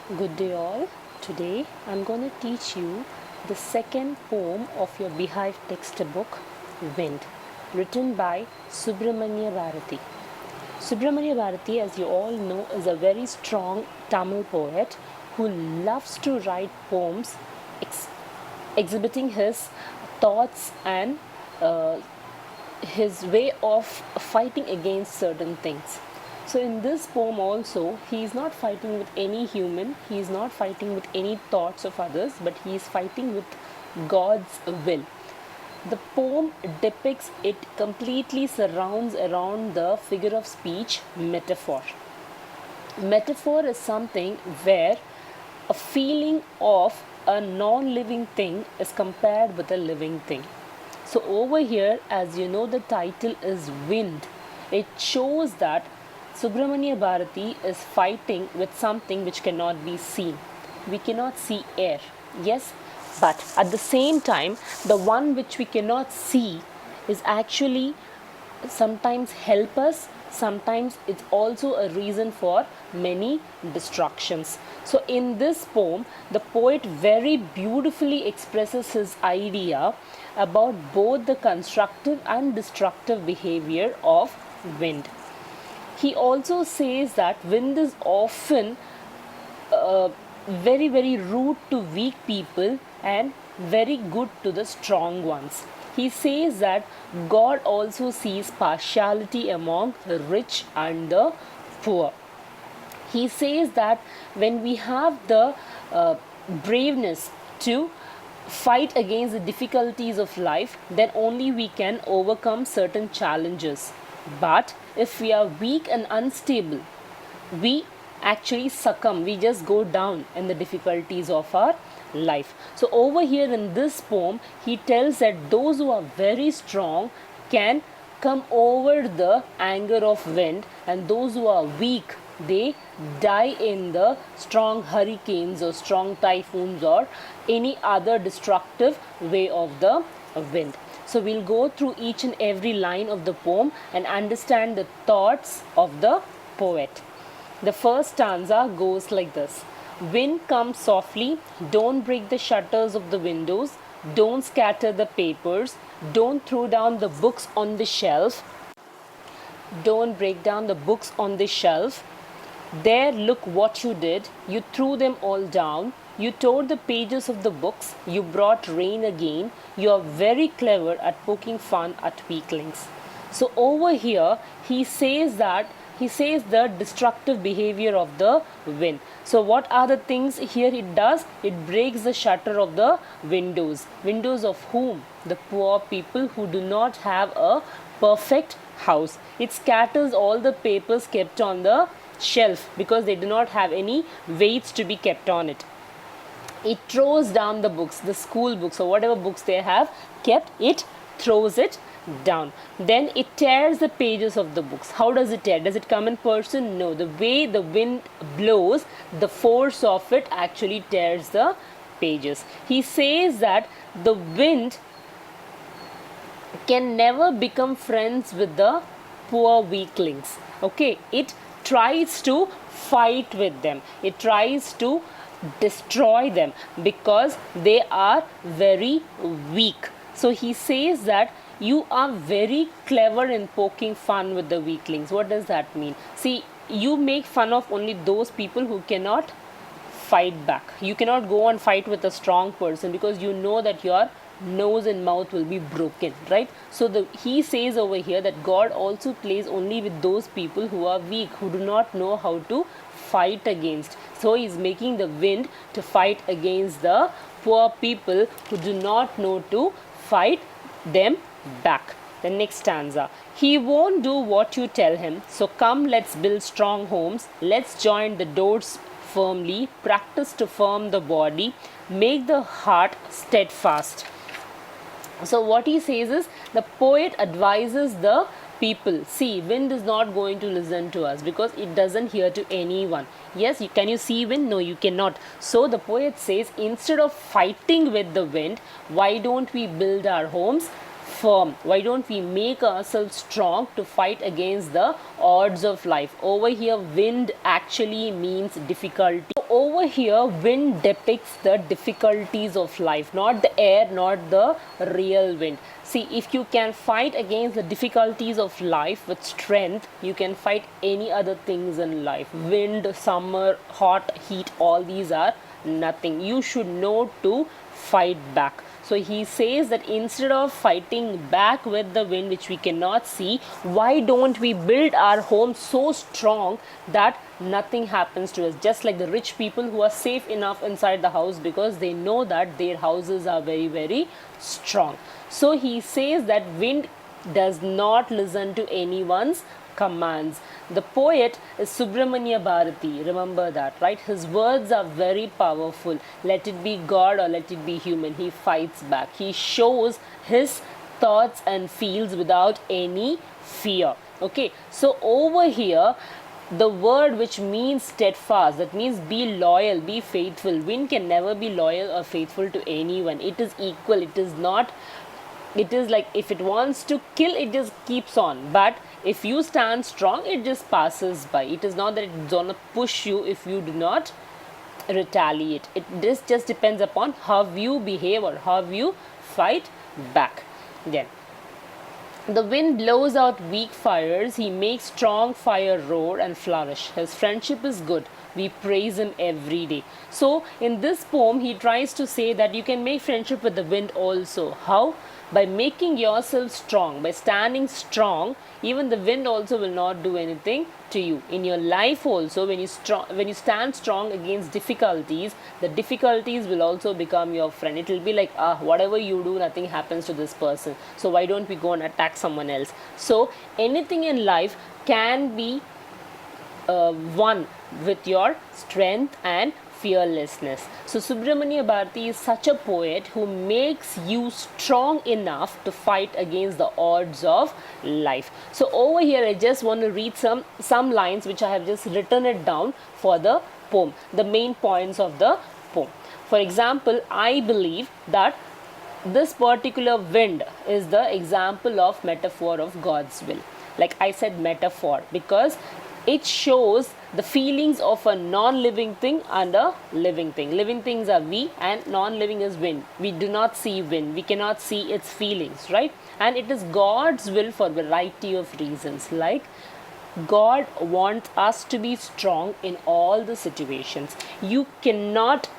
Good day all. Today I'm going to teach you the second poem of your Beehive textbook, Wind, written by Subramanya Bharati. Subramanya Bharati, as you all know, is a very strong Tamil poet who loves to write poems exhibiting his thoughts and uh, his way of fighting against certain things. So, in this poem, also, he is not fighting with any human, he is not fighting with any thoughts of others, but he is fighting with God's will. The poem depicts it completely surrounds around the figure of speech metaphor. Metaphor is something where a feeling of a non living thing is compared with a living thing. So, over here, as you know, the title is Wind. It shows that Subramanya Bharati is fighting with something which cannot be seen. We cannot see air, yes, but at the same time, the one which we cannot see is actually sometimes help us, sometimes it's also a reason for many destructions. So in this poem, the poet very beautifully expresses his idea about both the constructive and destructive behavior of wind. He also says that wind is often very rude to weak people and very good to the strong ones. He says that God also sees partiality among the rich and the poor. He says that when we have the braveness to fight against the difficulties of life, then only we can overcome certain challenges. But if we are weak and unstable, we actually succumb, we just go down in the difficulties of our life. So over here in this poem, he tells that those who are very strong can come over the anger of wind, and those who are weak, they die in the strong hurricanes or strong typhoons or any other destructive way of the wind. So we'll go through each and every line of the poem and understand the thoughts of the poet. The first stanza goes like this: Wind comes softly, don't break the shutters of the windows, don't scatter the papers, don't throw down the books on the shelf, don't break down the books on the shelf. There, look what you did. You threw them all down. You tore the pages of the books. You brought rain again. You are very clever at poking fun at weaklings. So, over here, he says the destructive behavior of the wind. So, what are the things here it does? It breaks the shutter of the windows. Windows of whom? The poor people who do not have a perfect house. It scatters all the papers kept on the shelf because they do not have any weights to be kept on it. It throws down the books, the school books or whatever books they have kept, it throws it down. Then it tears the pages of the books. How does it tear? Does it come in person? No. The way the wind blows, the force of it actually tears the pages. He says that the wind can never become friends with the poor weaklings. Okay, it tries to fight with them, it tries to destroy them because they are very weak. So he says that you are very clever in poking fun with the weaklings. What does that mean? See, you make fun of only those people who cannot fight back. You cannot go and fight with a strong person because you know that your nose and mouth will be broken, right? So he says over here that God also plays only with those people who are weak, who do not know how to fight against. So he's making the wind to fight against the poor people who do not know to fight them back. The next stanza: He won't do what you tell him, so come, let's build strong homes. Let's join the doors firmly, practice to firm the body, make the heart steadfast. So what he says is, the poet advises the people. See, wind is not going to listen to us because it doesn't hear to anyone. Yes, can you see wind? No, you cannot. So the poet says, instead of fighting with the wind, why don't we build our homes firm? Why don't we make ourselves strong to fight against the odds of life? Over here, wind actually means difficulty. So over here, wind depicts the difficulties of life, not the air, not the real wind. See, if you can fight against the difficulties of life with strength, you can fight any other things in life. Wind, summer, hot, heat, all these are nothing. You should know to fight back. So he says that instead of fighting back with the wind which we cannot see, why don't we build our home so strong that nothing happens to us? Just like the rich people who are safe enough inside the house because they know that their houses are very, very strong. So he says that wind does not listen to anyone's commands. The poet is Subramanya Bharati. Remember that, right? His words are very powerful. Let it be God or let it be human. He fights back. He shows his thoughts and feels without any fear. Okay, so over here, the word which means steadfast, that means be loyal, be faithful. Wind can never be loyal or faithful to anyone. It is equal. It is not, it is like if it wants to kill, it just keeps on. But if you stand strong, it just passes by. It is not that it's gonna push you if you do not retaliate. This just depends upon how you behave or how you fight back. Then the wind blows out weak fires, he makes strong fire roar and flourish. His friendship is good. We praise him every day. So in this poem, he tries to say that you can make friendship with the wind also. How? By making yourself strong, by standing strong, even the wind also will not do anything to you. In your life also, when you stand strong against difficulties, the difficulties will also become your friend. It will be like, whatever you do, nothing happens to this person. So why don't we go and attack someone else? So anything in life can be won with your strength and fearlessness. So Subramanya Bharati is such a poet who makes you strong enough to fight against the odds of life. So over here I just want to read some lines which I have just written it down for the poem, the main points of the poem. For example, I believe that this particular wind is the example of metaphor of God's will. Like I said, metaphor, because it shows the feelings of a non-living thing and a living thing. Living things are we and non-living is wind. We do not see wind. We cannot see its feelings, right? And it is God's will for a variety of reasons. Like God wants us to be strong in all the situations. You cannot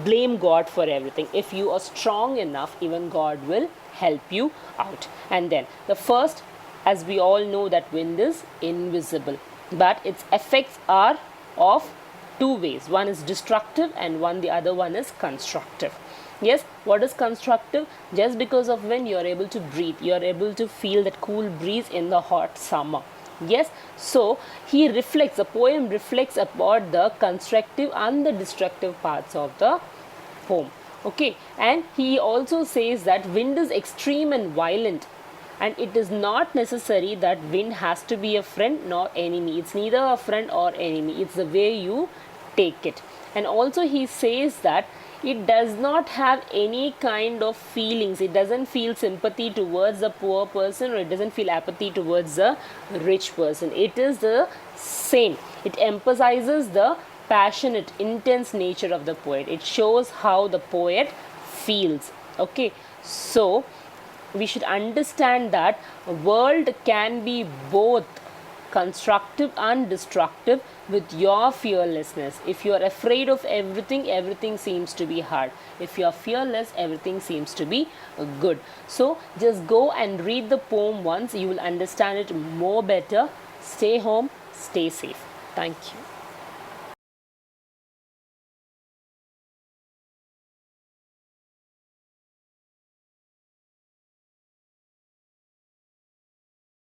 blame God for everything. If you are strong enough, even God will help you out. And then the first, as we all know, that wind is invisible, but its effects are of two ways. One is destructive and the other one is constructive. Yes, what is constructive? Just because of wind, you are able to breathe. You are able to feel that cool breeze in the hot summer. Yes, so the poem reflects about the constructive and the destructive parts of the poem. Okay, and he also says that wind is extreme and violent. And it is not necessary that wind has to be a friend nor enemy. It's neither a friend or enemy. It's the way you take it. And also he says that it does not have any kind of feelings. It doesn't feel sympathy towards the poor person, or it doesn't feel apathy towards the rich person. It is the same. It emphasizes the passionate, intense nature of the poet. It shows how the poet feels. Okay, so we should understand that a world can be both constructive and destructive with your fearlessness. If you are afraid of everything, everything seems to be hard. If you are fearless, everything seems to be good. So just go and read the poem once. You will understand it more better. Stay home, stay safe. Thank you.